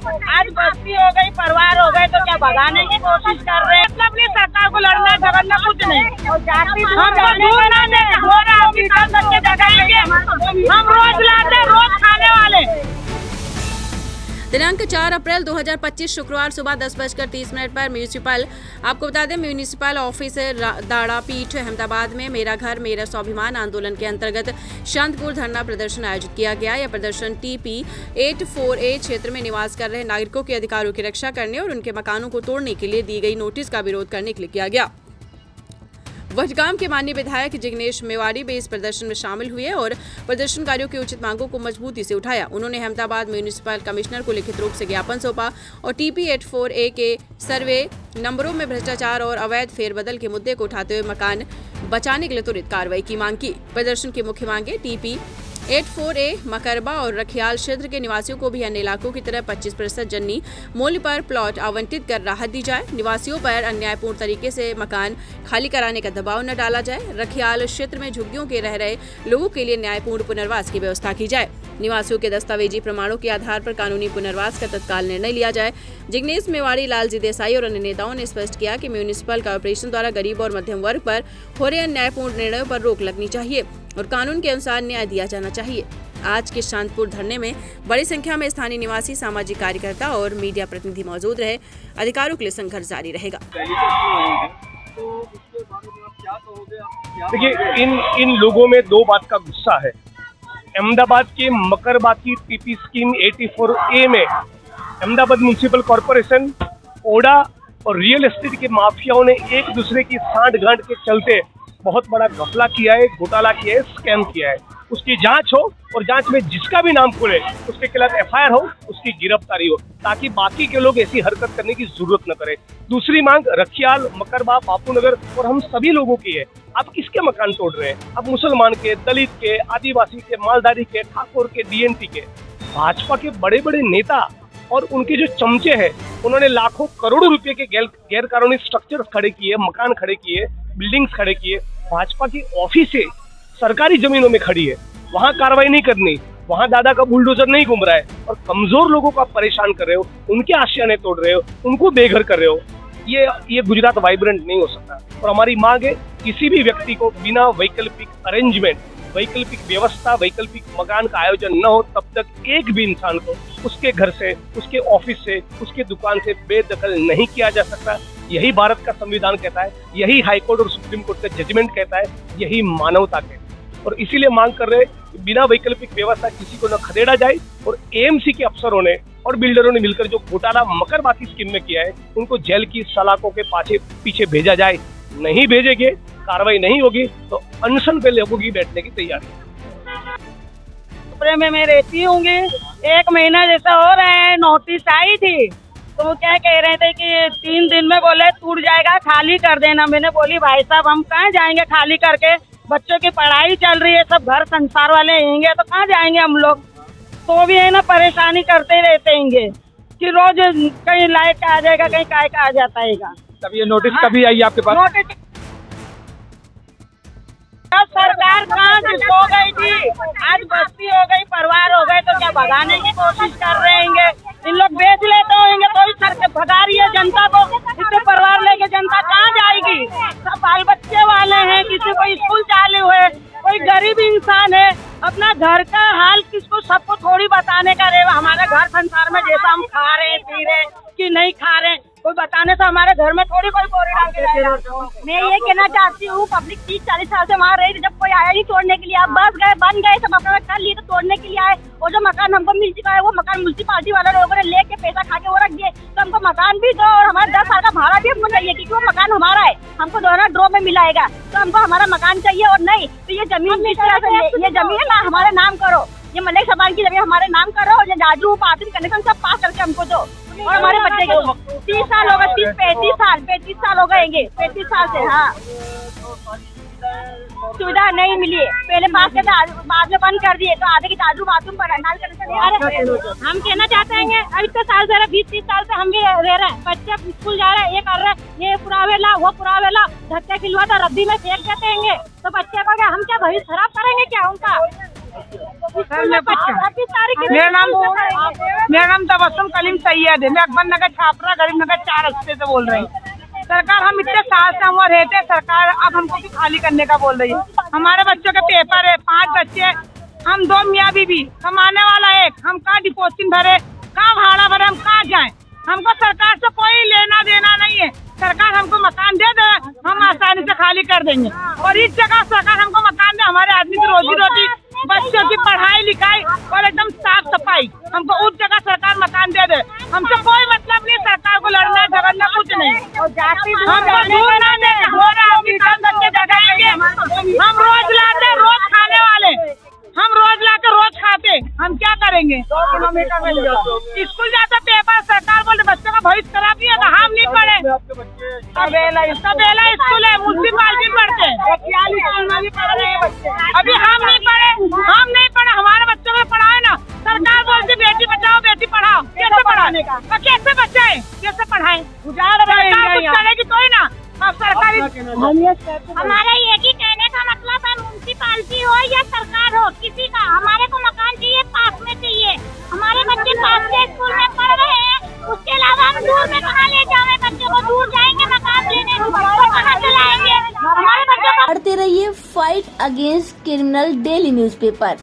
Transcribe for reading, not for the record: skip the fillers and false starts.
आज बस्ती हो गई, परिवार हो गए, तो क्या भगाने की कोशिश कर रहे हैं? मतलब नहीं, सरकार को लड़ना झगड़ना कुछ नहीं। हमको दूर ना दे, हम रोज लाते, रोज खाने वाले। दिनांक 4 अप्रैल 2025 शुक्रवार सुबह 10:30 पर म्यूनिसिपल, आपको बता दें, म्यूनिसिपल ऑफिस दाड़ापीठ अहमदाबाद में मेरा घर मेरा स्वाभिमान आंदोलन के अंतर्गत शांतिपूर्ण धरना प्रदर्शन आयोजित किया गया। यह प्रदर्शन TP 84A क्षेत्र में निवास कर रहे नागरिकों के अधिकारों की रक्षा करने और उनके मकानों को तोड़ने के लिए दी गई नोटिस का विरोध करने के लिए किया गया। वडगाम के माननीय विधायक जिग्नेश मेवाड़ी भी इस प्रदर्शन में शामिल हुए और प्रदर्शनकारियों की उचित मांगों को मजबूती से उठाया। उन्होंने अहमदाबाद म्यूनिसिपल कमिश्नर को लिखित रूप से ज्ञापन सौंपा और TP 84A के सर्वे नंबरों में भ्रष्टाचार और अवैध फेरबदल के मुद्दे को उठाते हुए मकान बचाने के लिए त्वरित कार्रवाई की मांग की। प्रदर्शन की मुख्य मांगे TP 84A मकरबा और रखियाल क्षेत्र के निवासियों को भी अन्य इलाकों की तरह 25% जन्नी मूल्य पर प्लॉट आवंटित कर राहत दी जाए। निवासियों पर अन्यायपूर्ण तरीके से मकान खाली कराने का दबाव न डाला जाए। रखियाल क्षेत्र में झुग्गियों के रह रहे लोगों के लिए न्यायपूर्ण पुनर्वास की व्यवस्था की जाए। निवासियों के दस्तावेजी प्रमाणों के आधार पर कानूनी पुनर्वास का तत्काल निर्णय लिया जाए। जिग्नेश मेवाड़ी, लालजी देसाई और अन्य नेताओं ने स्पष्ट किया कि म्यूनिसिपल कॉर्पोरेशन द्वारा गरीब और मध्यम वर्ग पर हो रहे अन्यायपूर्ण निर्णयों पर रोक लगनी चाहिए और कानून के अनुसार न्याय दिया जाना चाहिए। आज के शांतिपूर्ण धरने में बड़ी संख्या में स्थानीय निवासी, सामाजिक कार्यकर्ता और मीडिया प्रतिनिधि मौजूद रहे। अधिकारों के लिए संघर्ष जारी रहेगा। देखिए, इन लोगों में दो बात का गुस्सा है। अहमदाबाद के मकरबा की TP स्कीम 84A में अहमदाबाद म्यूनिसिपल कॉर्पोरेशन, ओडा और रियल एस्टेट के माफियाओं ने एक दूसरे की सांठ-गांठ के चलते बहुत बड़ा घपला किया है, घोटाला किया है, स्कैम किया है। उसकी जांच हो और जांच में जिसका भी नाम खुले उसके खिलाफ FIR हो, उसकी गिरफ्तारी हो, ताकि बाकी के लोग ऐसी हरकत करने की जरूरत न करें। दूसरी मांग रखियाल, मकरबा, बापूनगर और हम सभी लोगों की है। आप किसके मकान तोड़ रहे हैं? आप मुसलमान के, दलित के, आदिवासी के, मालधारी के, ठाकुर के, DNT के। भाजपा के बड़े बड़े नेता और उनके जो चमचे हैं, उन्होंने लाखों करोड़ों रुपए के गैर कानूनी स्ट्रक्चर खड़े किए, मकान खड़े किए, बिल्डिंग्स खड़े किए। भाजपा की ऑफिसें सरकारी जमीनों में खड़ी है, वहां कार्रवाई नहीं करनी, वहां दादा का बुलडोजर नहीं घूम रहा है और कमजोर लोगों को आप परेशान कर रहे हो, उनके आशियाने तोड़ रहे हो, उनको बेघर कर रहे हो। ये गुजरात वाइब्रेंट नहीं हो सकता। और हमारी मांग है, किसी भी व्यक्ति को बिना वैकल्पिक अरेंजमेंट, वैकल्पिक व्यवस्था, वैकल्पिक मकान का आयोजन न हो, तब तक एक भी इंसान को उसके घर से, उसके ऑफिस से, उसके दुकान से बेदखल नहीं किया जा सकता। यही भारत का संविधान कहता है, यही हाईकोर्ट और सुप्रीम कोर्ट का जजमेंट कहता है, यही मानवता कहता है। और इसीलिए मांग कर रहे हैं कि बिना वैकल्पिक व्यवस्था किसी को न खदेड़ा जाए और AMC के अफसरों ने और बिल्डरों ने मिलकर जो घोटाला मकरबा की स्कीम में किया है, उनको जेल की सलाखों के पीछे भेजा जाए। नहीं भेजेंगे, कार्रवाई नहीं होगी तो अनशन पे लोगों की बैठने की तैयारी में मैं रहती हूँगी। 1 महीना जैसा हो रहा है, नोटिस आई थी तो वो क्या कह रहे थे कि 3 दिन में बोले टूट जाएगा, खाली कर देना। मैंने बोली भाई साहब, हम कहाँ जाएंगे खाली करके? बच्चों की पढ़ाई चल रही है, सब घर संसार वाले रहेंगे तो कहाँ जाएंगे हम लोग? तो भी है ना, परेशानी करते रहते हैं कि रोज कहीं लाइट का आ जाएगा, कहीं काय का आ जाता है। तब ये नोटिस कभी आई आपके पास? नोटिस सरकार कहाँ सो गई थी? आज बस्ती हो गई, परिवार हो गए, तो क्या भगाने की कोशिश कर रहे हैं? इन लोग बेच लेते होंगे तो ही सरकार भगा रही है जनता को। इससे परिवार लेके जनता कहाँ जाएगी? सब बाल बच्चे वाले हैं, किसी को स्कूल चालू है, कोई गरीब इंसान है। अपना घर का हाल किसको, सबको थोड़ी बताने का रहेगा। हमारे घर संसार में जैसा हम खा रहे पी रहे कि नहीं खा रहे, कोई बताने से हमारे घर में थोड़ी कोई बोरी डाल के रहेगा। मैं ये कहना चाहती हूँ, पब्लिक 30-40 साल से वहाँ रही, जब कोई आया नहीं तोड़ने के लिए। आप बस गए, बन गए, सब अपना कर लिए तो तोड़ने के लिए आए। और जो मकान हमको मिल चुका है, वो मकान म्यूनसिपालिटी वाले लोगों ने लेके पैसा खा के वो रख दिए। तो हमको मकान भी दो और हमारे 10 साल का भाड़ा भी हमको चाहिए, क्योंकि वो मकान हमारा है, हमको दोनों ड्रॉ में मिलाएगा। तो हमको हमारा मकान चाहिए और नहीं तो ये जमीन ये जमीन ना हमारे नाम करो, ये मलिक साहब की जमीन हमारे नाम करो और ये राजू पार्टी कनेक्शन सब पास करके हमको दो। और हमारे बच्चे के 30 साल हो गए, 35 साल हो गए, 35 साल से। हाँ, सुविधा नहीं मिली है। पहले पास के बाद में बंद कर दिए, तो आधे की ताजू बाथरूम पर हम कहना चाहते हैं, अब इतने साल से 20-30 साल से हम भी रह रहे हैं। बच्चे स्कूल जा रहे हैं, ये कर रहे हैं, ये पुरावेला वो पुरावेला, धक्के खिलवा तो रद्दी में फेंक देते हैं। तो बच्चे को क्या, हम क्या भविष्य खराब करेंगे क्या उनका? सर मेरा नाम तबस्सुम कलीम सैयद है। मैं अकबर नगर छापरा गरीब नगर 4 रस्ते से बोल रही हूँ। सरकार हम इतने साल से हम वहाँ रहते हैं, सरकार अब हमको भी खाली करने का बोल रही है। हमारे बच्चों के पेपर है, 5 बच्चे, हम 2 मियाँ बीबी, कमाने वाला एक, हम कहाँ डिपोजिट भरे, कहाँ भाड़ा भरे, हम कहाँ जाएं? हमको सरकार से कोई लेना देना नहीं है। सरकार हमको मकान दे दे, हम आसानी से खाली कर देंगे। और इस जगह सरकार हमको मकान दे, हमारे आदमी की रोजी रोटी, बच्चों की पढ़ाई लिखाई और एकदम साफ सफाई, हमको उस जगह सरकार मकान दे दे। हमसे कोई मतलब नहीं सरकार को लड़ना झगड़ना कुछ नहीं। हमको दूर ना दे, हम रोज लाते रोज खाने वाले, हम रोज लाके रोज खाते, हम क्या करेंगे? 2 किलोमीटर में स्कूल जाता पेपर, सरकार बोले बच्चों का भविष्य खराब नहीं होगा। हम नहीं पढ़े, तबेला स्कूल है, म्यूनसिपालिटी पढ़ते, अभी हम नहीं पढ़े, हमारे बच्चों को पढ़ाए ना। सरकार बोलती बेटी बचाओ बेटी पढ़ाओ, कैसे पढ़ाने का, कैसे बचाए, कैसे पढ़ाए? सरकार कुछ करेगी तो ही ना। अब सरकारी हमारा एक ही कहने का मतलब है, म्यूनसिपालिटी हो या सरकार हो, किसी का हमारे को मकान चाहिए, पास में चाहिए। हमारे बच्चे पास के स्कूल में पढ़ रहे हैं, उसके अलावा हम दूर में कहाँ ले जाएंगे? बच्चों को दूर जाएंगे मकान लेने, कहाँ चलाएंगे? हमारे बच्चों को पढ़ते रहिए fight against criminal daily newspaper.